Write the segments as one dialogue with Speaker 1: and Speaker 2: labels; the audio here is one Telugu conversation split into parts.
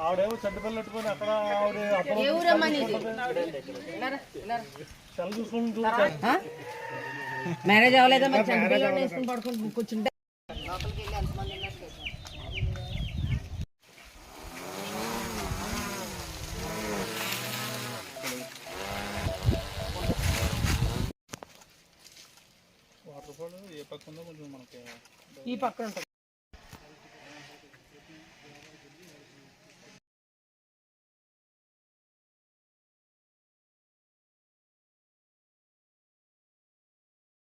Speaker 1: ఆవిడేమో చెడ్డపిల్ల పెట్టుకొని అక్కడ
Speaker 2: మ్యారేజ్ అవ్వలేదా మరి చెడ్డపిల్ల వేసుకుని పడుకుని కూర్చుంటే లోపలికి వెళ్ళి ఎంతమంది
Speaker 1: ఏ పక్క ఉందో కొంచెం మనకి
Speaker 2: ఈ పక్కన ఉంటుంది.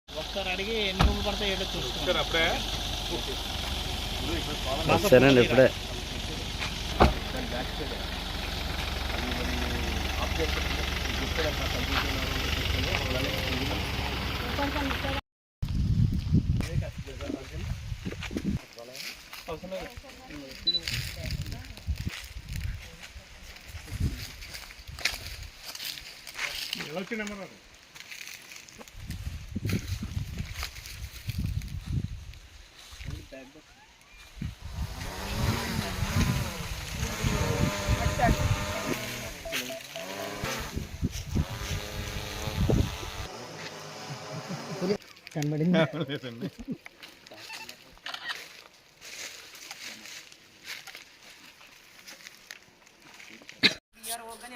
Speaker 1: ఒకసారి అడిగి ఎన్ని రూపాయలు పడతాయి ఏదో చూసుకుంటారు అప్పుడే
Speaker 3: ఇప్పుడే
Speaker 1: ఎలా వచ్చిందమ్మా
Speaker 2: కనబడింది.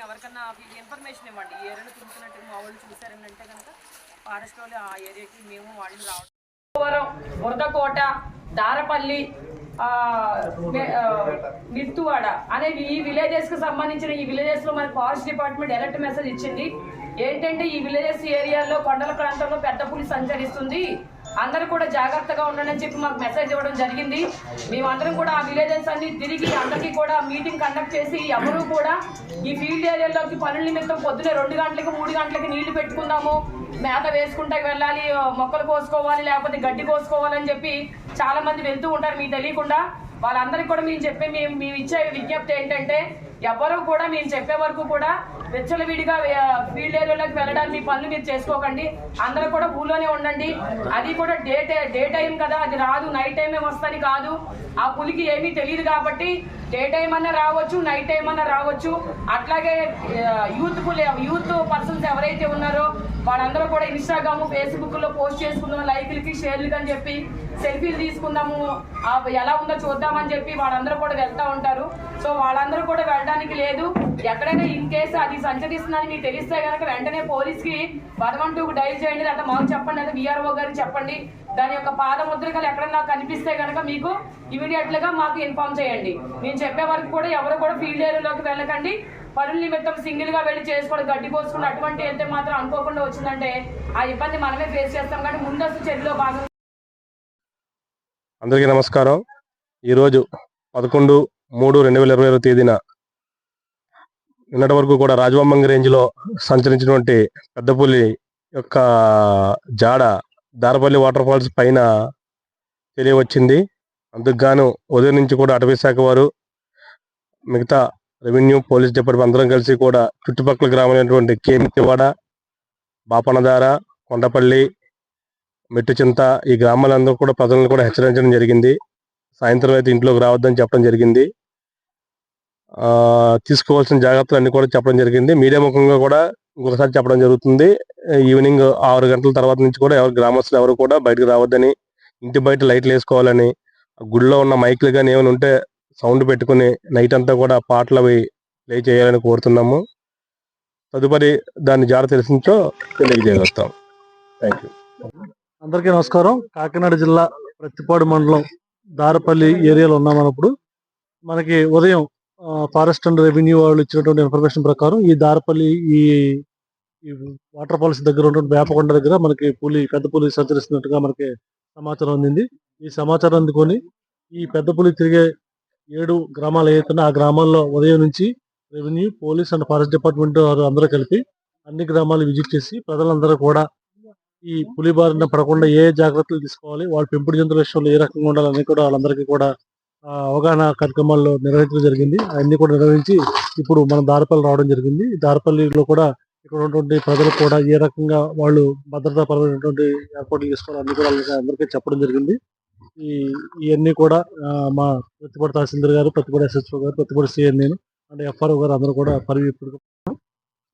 Speaker 2: ఎవరికన్నా ఇన్ఫర్మేషన్ ఇవ్వండి. ఈ ఏరియాలో తిరుగుతున్నట్టు మా వాళ్ళు చూసారంటే కనుక ఫారెస్ట్ వాళ్ళు ఆ ఏరియాకి మేము వాళ్ళు రావడం మురదకోట దారపల్లి మిర్తువాడ అనేవి ఈ విలేజెస్ కి సంబంధించిన ఈ విలేజెస్ లో మనకి ఫారెస్ట్ డిపార్ట్మెంట్ అలర్ట్ మెసేజ్ ఇచ్చింది. ఏంటంటే ఈ విలేజెస్ ఏరియాలో కొండల ప్రాంతంలో పెద్ద పులి సంచరిస్తుంది, అందరూ కూడా జాగ్రత్తగా ఉండండి అని చెప్పి మాకు మెసేజ్ ఇవ్వడం జరిగింది. మేమందరం కూడా ఆ విలేజెస్ అన్ని తిరిగి అందరికీ కూడా మీటింగ్ కండక్ట్ చేసి ఎవరు కూడా ఈ ఫీల్డ్ ఏరియాలోకి పనుల నిమిత్తం పొద్దునే 2 గంటలకి 3 గంటలకి నీళ్లు పెట్టుకుందాము, మేత వేసుకుంటా వెళ్ళాలి, మొక్కలు కోసుకోవాలి, లేకపోతే గడ్డి కోసుకోవాలని చెప్పి చాలా మంది వెళ్తూ ఉంటారు మీకు తెలియకుండా. వాళ్ళందరికీ కూడా మేము ఇచ్చే విజ్ఞప్తి ఏంటంటే ఎవరు కూడా మేము చెప్పే వరకు కూడా విచ్చలవిడిగా ఫీల్డ్ ఏరియాలోకి వెళ్ళడానికి మీ పనులు మీరు చేసుకోకండి. అందరూ కూడా ఊళ్ళోనే ఉండండి. అది కూడా డే టైం కదా, అది రాదు, నైట్ టైమే వస్తుంది కాదు. ఆ పులికి ఏమీ తెలియదు కాబట్టి డే టైం అన్నా రావచ్చు, నైట్ టైం అన్నా రావచ్చు. అట్లాగే యూత్ పర్సన్స్ ఎవరైతే ఉన్నారో వాళ్ళందరూ కూడా ఇన్స్టాగ్రామ్ ఫేస్బుక్ లో పోస్ట్ చేసుకుందాం, లైక్లకి షేర్లకి అని చెప్పి సెల్ఫీలు తీసుకుందాము, ఎలా ఉందో చూద్దామని చెప్పి వాళ్ళందరూ కూడా వెళ్తూ ఉంటారు. సో వాళ్ళందరూ కూడా వెళ్ళడానికి లేదు. ఎక్కడైనా ఇన్ కేసు అది సంచరిస్తుందని మీకు తెలిస్తే కనుక వెంటనే పోలీస్కి 112కు డైల్ చేయండి, లేదా మాకు చెప్పండి, లేదా విఆర్ఓ గారికి చెప్పండి. దాని యొక్క పాదముద్రికలు ఎక్కడన్నా కనిపిస్తే కనుక మీకు ఇమీడియట్ గా మాకు ఇన్ఫార్మ్ చేయండి. నేను చెప్పే వరకు కూడా ఎవరు కూడా ఫీల్డ్ ఏరియాలోకి వెళ్ళకండి. పనుల నిమిత్తం సింగిల్ గా వెళ్ళి చేసుకోవడం, గడ్డి కోసుకుని అటువంటి అయితే మాత్రం అనుకోకుండా వచ్చిందంటే ఆ ఇబ్బంది మనమే ఫేస్ చేస్తాం. కానీ ముందస్తు చర్యలో భాగంగా
Speaker 3: అందరికీ నమస్కారం. ఈరోజు 11/3/2022 తేదీన నిన్నటి వరకు కూడా రాజవమ్మంగి రేంజ్లో సంచరించినటువంటి పెద్దపులి యొక్క జాడ దారపల్లి వాటర్ ఫాల్స్ పైన తెలియవచ్చింది. అందుకు గాను ఉదయం నుంచి కూడా అటవీ శాఖ వారు, మిగతా రెవెన్యూ, పోలీస్ డిపార్ట్మెంట్ అందరం కలిసి కూడా చుట్టుపక్కల గ్రామాలైనటువంటి కేమితివాడ, బాపనదార, కొండపల్లి, మెట్టుచింత ఈ గ్రామాలందరూ కూడా ప్రజలను కూడా హెచ్చరించడం జరిగింది. సాయంత్రం అయితే ఇంట్లోకి రావద్దని చెప్పడం జరిగింది. తీసుకోవాల్సిన జాగ్రత్తలు అన్ని కూడా చెప్పడం జరిగింది. మీడియా ముఖంగా కూడా ఇంకొకసారి చెప్పడం జరుగుతుంది. ఈవినింగ్ 6 గంటల తర్వాత నుంచి కూడా గ్రామస్తులు ఎవరు కూడా బయటకు రావద్దని, ఇంటి బయట లైట్లు వేసుకోవాలని, గుడిలో ఉన్న మైక్లు కానీ ఏమైనా ఉంటే సౌండ్ పెట్టుకుని నైట్ అంతా కూడా పాటలు అవి ప్లే చేయాలని కోరుతున్నాము. తదుపరి దాన్ని జాగ్రత్త తెలిసించో తెలియజేస్తాం. Thank you.
Speaker 4: అందరికీ నమస్కారం. కాకినాడ జిల్లా ప్రత్తిపాడు మండలం దారపల్లి ఏరియాలో ఉన్నామన్నప్పుడు మనకి ఉదయం ఫారెస్ట్ అండ్ రెవెన్యూ వాళ్ళు ఇచ్చినటువంటి ఇన్ఫర్మేషన్ ప్రకారం ఈ దారపల్లి ఈ వాటర్ ఫాల్స్ దగ్గర ఉన్నటువంటి వేపకొండ దగ్గర మనకి పెద్ద పులి సంచరిస్తున్నట్టుగా మనకి సమాచారం అందింది. ఈ సమాచారం అందుకొని ఈ పెద్ద పులి తిరిగే 7 గ్రామాలు ఏవైతే ఆ గ్రామాల్లో ఉదయం నుంచి revenue, police and forest department అందరూ కలిపి అన్ని గ్రామాలు విజిట్ చేసి ప్రజలందరూ కూడా ఈ పులి బారిన పడకుండా ఏ జాగ్రత్తలు తీసుకోవాలి, వాళ్ళ పెంపుడు జంతువుల విషయంలో ఏ రకంగా ఉండాలని కూడా వాళ్ళందరికీ కూడా అవగాహన కార్యక్రమాల్లో నిర్వహించడం జరిగింది. అవన్నీ కూడా నిర్వహించి ఇప్పుడు మనం దారపల్లి రావడం జరిగింది. దారపల్లిలో కూడా ఇక్కడ ఉన్నటువంటి ప్రజలు కూడా ఏ రకంగా వాళ్ళు భద్రతాపరమైనటువంటి ఏర్పాట్లు చేసుకోవాలి అన్ని కూడా అందరికీ చెప్పడం జరిగింది. ఇవన్నీ కూడా మా ప్రతిపాడు తహసీల్దార్ గారు, ప్రతిపాడు SHO గారు, ప్రతిపాడు CN నేను అంటే FRO గారు అందరూ కూడా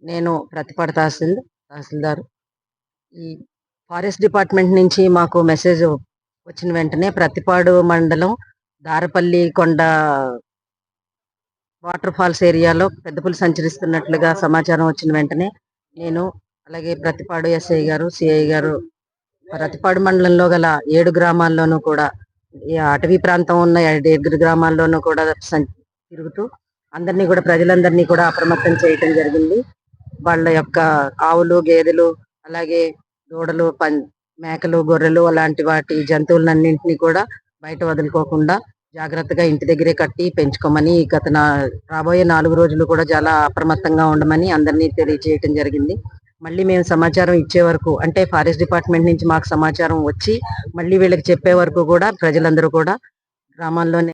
Speaker 5: నేను ప్రతిపాడు తహసీల్దార్. ఈ ఫారెస్ట్ డిపార్ట్మెంట్ నుంచి మాకు మెసేజ్ వచ్చిన వెంటనే ప్రతిపాడు మండలం దారపల్లి కొండ వాటర్ ఫాల్స్ ఏరియాలో పెద్ద పులి సంచరిస్తున్నట్లుగా సమాచారం వచ్చిన వెంటనే నేను అలాగే ప్రతిపాడు SI గారు, CI గారు ప్రతిపాడు మండలంలో గల 7 గ్రామాల్లోనూ కూడా ఈ అటవీ ప్రాంతం ఉన్న 7 గ్రామాల్లోనూ కూడా తిరుగుతూ అందరినీ కూడా ప్రజలందరినీ కూడా అప్రమత్తం చేయటం జరిగింది. వాళ్ళ యొక్క ఆవులు, గేదెలు, అలాగే దూడలు, మేకలు, గొర్రెలు అలాంటి వాటి జంతువులన్నింటినీ కూడా బయట వదులుకోకుండా జాగ్రత్తగా ఇంటి దగ్గరే కట్టి పెంచుకోమని రాబోయే 4 రోజులు కూడా చాలా అప్రమత్తంగా ఉండమని అందరినీ తెలియజేయటం జరిగింది. మళ్ళీ మేము సమాచారం ఇచ్చే వరకు అంటే ఫారెస్ట్ డిపార్ట్మెంట్ నుంచి మాకు సమాచారం వచ్చి మళ్ళీ వీళ్ళకి చెప్పే వరకు కూడా ప్రజలందరూ కూడా గ్రామాల్లోనే